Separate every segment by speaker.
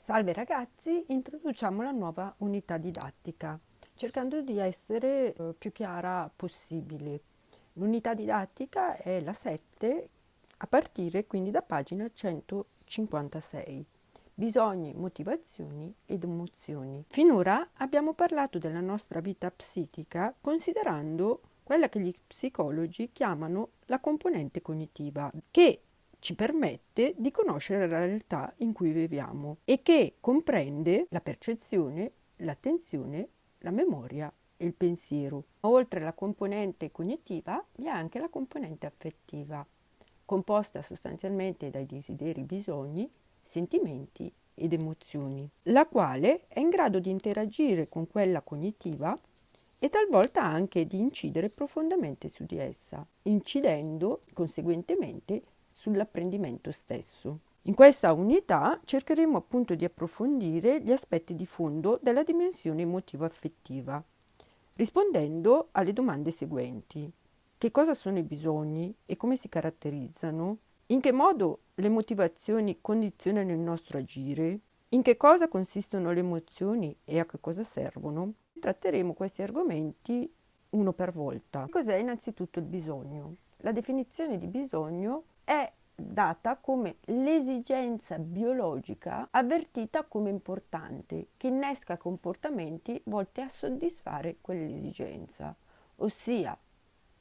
Speaker 1: Salve ragazzi, introduciamo la nuova unità didattica, cercando di essere più chiara possibile. L'unità didattica è la 7, a partire quindi da pagina 156. Bisogni, motivazioni ed emozioni. Finora abbiamo parlato della nostra vita psichica considerando quella che gli psicologi chiamano la componente cognitiva, che ci permette di conoscere la realtà in cui viviamo e che comprende la percezione, l'attenzione, la memoria e il pensiero. Oltre alla componente cognitiva vi è anche la componente affettiva, composta sostanzialmente dai desideri, bisogni, sentimenti ed emozioni, la quale è in grado di interagire con quella cognitiva e talvolta anche di incidere profondamente su di essa, incidendo conseguentemente sull'apprendimento stesso. In questa unità cercheremo appunto di approfondire gli aspetti di fondo della dimensione emotivo-affettiva, rispondendo alle domande seguenti. Che cosa sono i bisogni e come si caratterizzano? In che modo le motivazioni condizionano il nostro agire? In che cosa consistono le emozioni e a che cosa servono? Tratteremo questi argomenti uno per volta. Cos'è innanzitutto il bisogno? La definizione di bisogno è data come l'esigenza biologica avvertita come importante, che innesca comportamenti volti a soddisfare quell'esigenza, ossia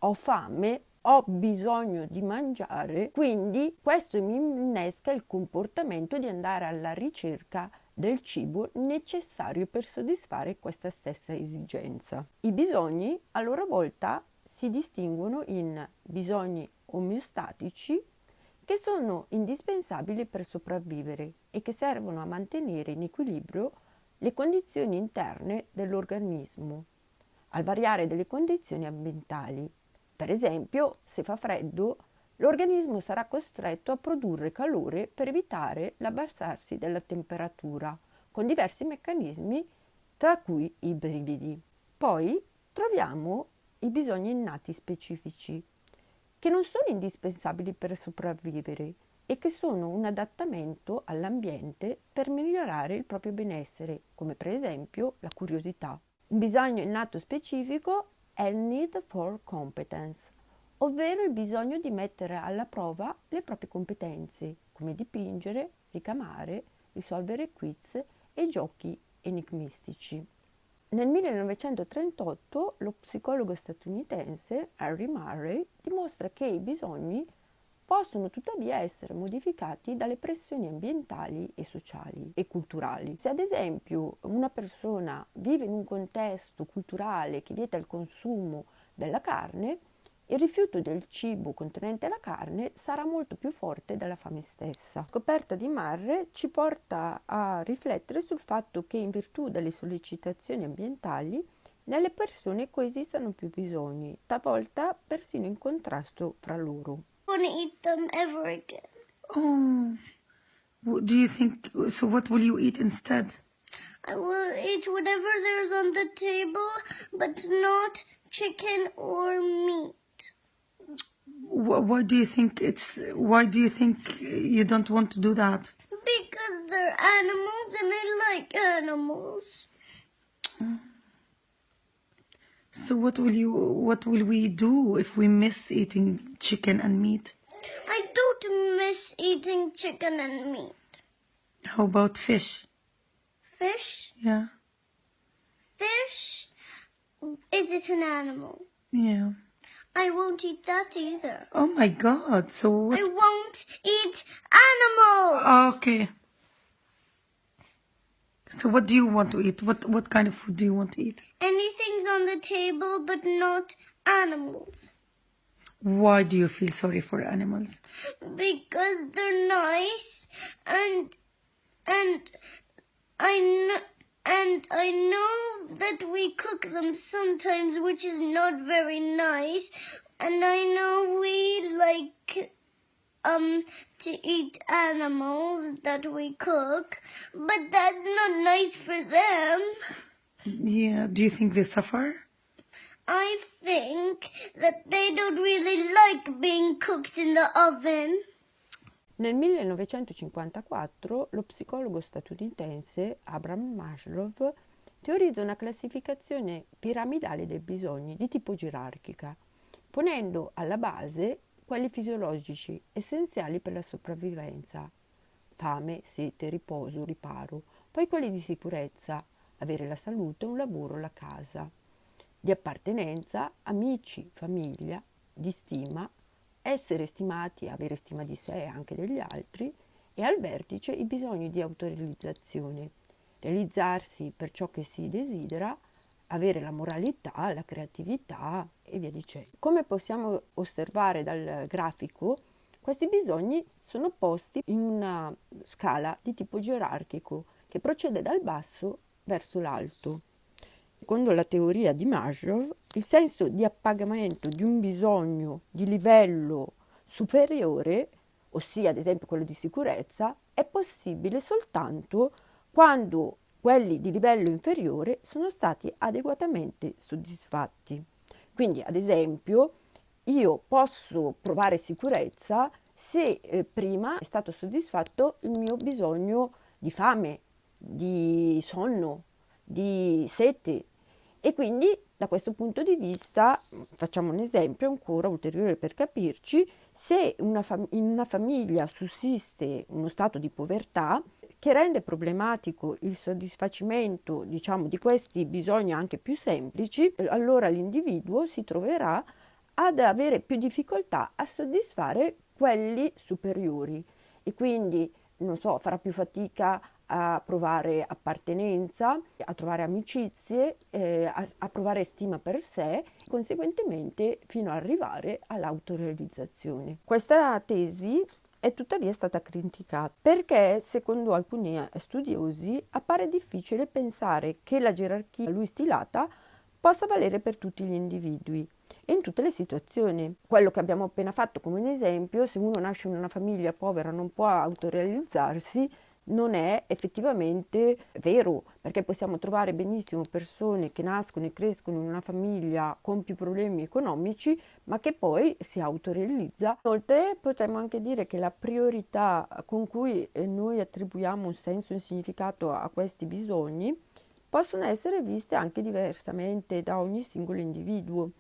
Speaker 1: ho fame, ho bisogno di mangiare, quindi questo mi innesca il comportamento di andare alla ricerca del cibo necessario per soddisfare questa stessa esigenza. I bisogni a loro volta si distinguono in bisogni omeostatici, che sono indispensabili per sopravvivere e che servono a mantenere in equilibrio le condizioni interne dell'organismo, al variare delle condizioni ambientali. Per esempio, se fa freddo, l'organismo sarà costretto a produrre calore per evitare l'abbassarsi della temperatura, con diversi meccanismi, tra cui i brividi. Poi troviamo i bisogni innati specifici, che non sono indispensabili per sopravvivere e che sono un adattamento all'ambiente per migliorare il proprio benessere, come per esempio la curiosità. Un bisogno innato specifico è il need for competence, ovvero il bisogno di mettere alla prova le proprie competenze, come dipingere, ricamare, risolvere quiz e giochi enigmistici. Nel 1938 lo psicologo statunitense Henry Murray dimostra che i bisogni possono tuttavia essere modificati dalle pressioni ambientali e sociali e culturali. Se ad esempio una persona vive in un contesto culturale che vieta il consumo della carne, il rifiuto del cibo contenente la carne sarà molto più forte della fame stessa. La scoperta di Murray ci porta a riflettere sul fatto che in virtù delle sollecitazioni ambientali nelle persone coesistano più bisogni, talvolta persino in contrasto fra loro.
Speaker 2: Want to eat them ever again.
Speaker 3: Oh, do you think so? What will you eat instead?
Speaker 2: I will eat whatever there's on the table, but not chicken or meat.
Speaker 3: Why do you think Why do you think you don't want to do that?
Speaker 2: Because they're animals and I like animals.
Speaker 3: So what will we do if we miss eating chicken and meat?
Speaker 2: I don't miss eating chicken and meat.
Speaker 3: How about fish?
Speaker 2: Fish?
Speaker 3: Yeah.
Speaker 2: Fish? Is it an animal?
Speaker 3: Yeah.
Speaker 2: I won't eat that either.
Speaker 3: Oh my God. So what?
Speaker 2: I won't eat animals!
Speaker 3: Okay. So what do you want to eat? What kind of food do you want to eat?
Speaker 2: Anything's on the table, but not animals.
Speaker 3: Why do you feel sorry for animals?
Speaker 2: Because they're nice, and I know that we cook them sometimes, which is not very nice, and I know we like to eat animals that we cook, but that's not nice for them.
Speaker 3: Yeah. Do you think they suffer?
Speaker 2: I think that they don't really like being cooked in the oven.
Speaker 1: Nel 1954 lo psicologo statunitense Abraham Maslow teorizza una classificazione piramidale dei bisogni di tipo gerarchica, ponendo alla base quelli fisiologici essenziali per la sopravvivenza: fame, sete, riposo, riparo, poi quelli di sicurezza, avere la salute, un lavoro, la casa, di appartenenza, amici, famiglia, di stima, essere stimati, avere stima di sé e anche degli altri, e al vertice i bisogni di autorealizzazione, realizzarsi per ciò che si desidera, avere la moralità, la creatività e via dicendo. Come possiamo osservare dal grafico, questi bisogni sono posti in una scala di tipo gerarchico che procede dal basso verso l'alto. Secondo la teoria di Maslow, il senso di appagamento di un bisogno di livello superiore, ossia ad esempio quello di sicurezza, è possibile soltanto quando quelli di livello inferiore sono stati adeguatamente soddisfatti. Quindi, ad esempio, io posso provare sicurezza se prima è stato soddisfatto il mio bisogno di fame, di sonno, di sete. E quindi da questo punto di vista facciamo un esempio ancora ulteriore per capirci: se in una famiglia sussiste uno stato di povertà che rende problematico il soddisfacimento, diciamo, di questi bisogni anche più semplici, allora l'individuo si troverà ad avere più difficoltà a soddisfare quelli superiori e quindi, non so, farà più fatica a provare appartenenza, a trovare amicizie, a provare stima per sé, conseguentemente fino ad arrivare all'autorealizzazione. Questa tesi è tuttavia stata criticata perché, secondo alcuni studiosi, appare difficile pensare che la gerarchia a lui stilata possa valere per tutti gli individui e in tutte le situazioni. Quello che abbiamo appena fatto come un esempio: se uno nasce in una famiglia povera non può autorealizzarsi, non è effettivamente vero, perché possiamo trovare benissimo persone che nascono e crescono in una famiglia con più problemi economici, ma che poi si autorealizza. Inoltre potremmo anche dire che la priorità con cui noi attribuiamo un senso e un significato a questi bisogni possono essere viste anche diversamente da ogni singolo individuo.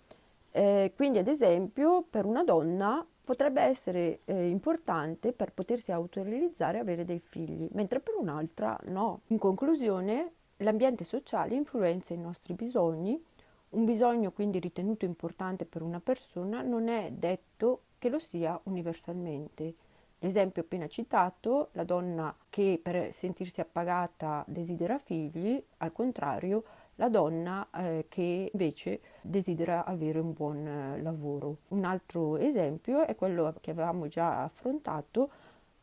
Speaker 1: Quindi, ad esempio, per una donna potrebbe essere importante per potersi autorealizzare avere dei figli, mentre per un'altra no. In conclusione, l'ambiente sociale influenza i nostri bisogni. Un bisogno quindi ritenuto importante per una persona non è detto che lo sia universalmente. L'esempio appena citato: la donna che per sentirsi appagata desidera figli, al contrario la donna che invece desidera avere un buon lavoro. Un altro esempio è quello che avevamo già affrontato,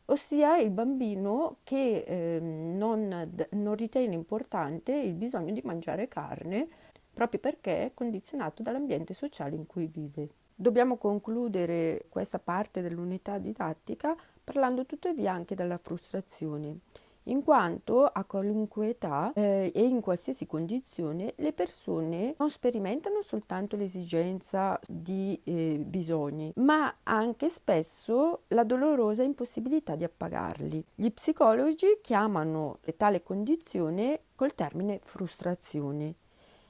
Speaker 1: ossia il bambino che non ritiene importante il bisogno di mangiare carne proprio perché è condizionato dall'ambiente sociale in cui vive. Dobbiamo concludere questa parte dell'unità didattica parlando tuttavia anche della frustrazione, in quanto a qualunque età e in qualsiasi condizione le persone non sperimentano soltanto l'esigenza di bisogni, ma anche spesso la dolorosa impossibilità di appagarli. Gli psicologi chiamano tale condizione col termine frustrazione,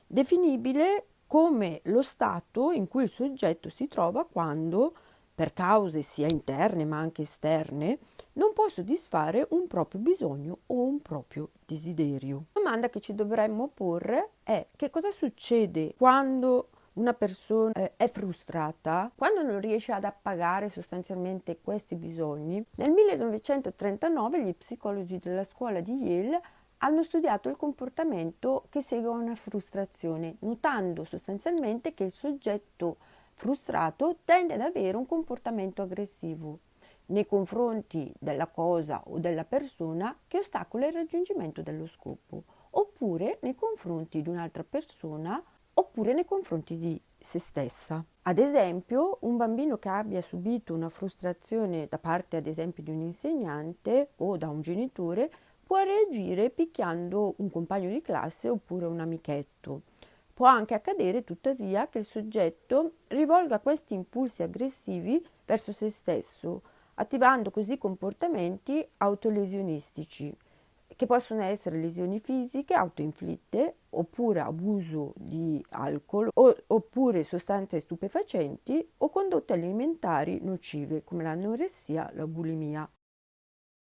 Speaker 1: definibile come lo stato in cui il soggetto si trova quando, per cause sia interne ma anche esterne, non può soddisfare un proprio bisogno o un proprio desiderio. La domanda che ci dovremmo porre è: che cosa succede quando una persona è frustrata, quando non riesce ad appagare sostanzialmente questi bisogni? Nel 1939 gli psicologi della scuola di Yale hanno studiato il comportamento che segue una frustrazione, notando sostanzialmente che il soggetto frustrato tende ad avere un comportamento aggressivo nei confronti della cosa o della persona che ostacola il raggiungimento dello scopo, oppure nei confronti di un'altra persona, oppure nei confronti di se stessa. Ad esempio, un bambino che abbia subito una frustrazione da parte, ad esempio, di un insegnante o da un genitore può reagire picchiando un compagno di classe oppure un amichetto. Può anche accadere, tuttavia, che il soggetto rivolga questi impulsi aggressivi verso se stesso, attivando così comportamenti autolesionistici, che possono essere lesioni fisiche autoinflitte, oppure abuso di alcol, oppure sostanze stupefacenti o condotte alimentari nocive come l'anoressia, la bulimia.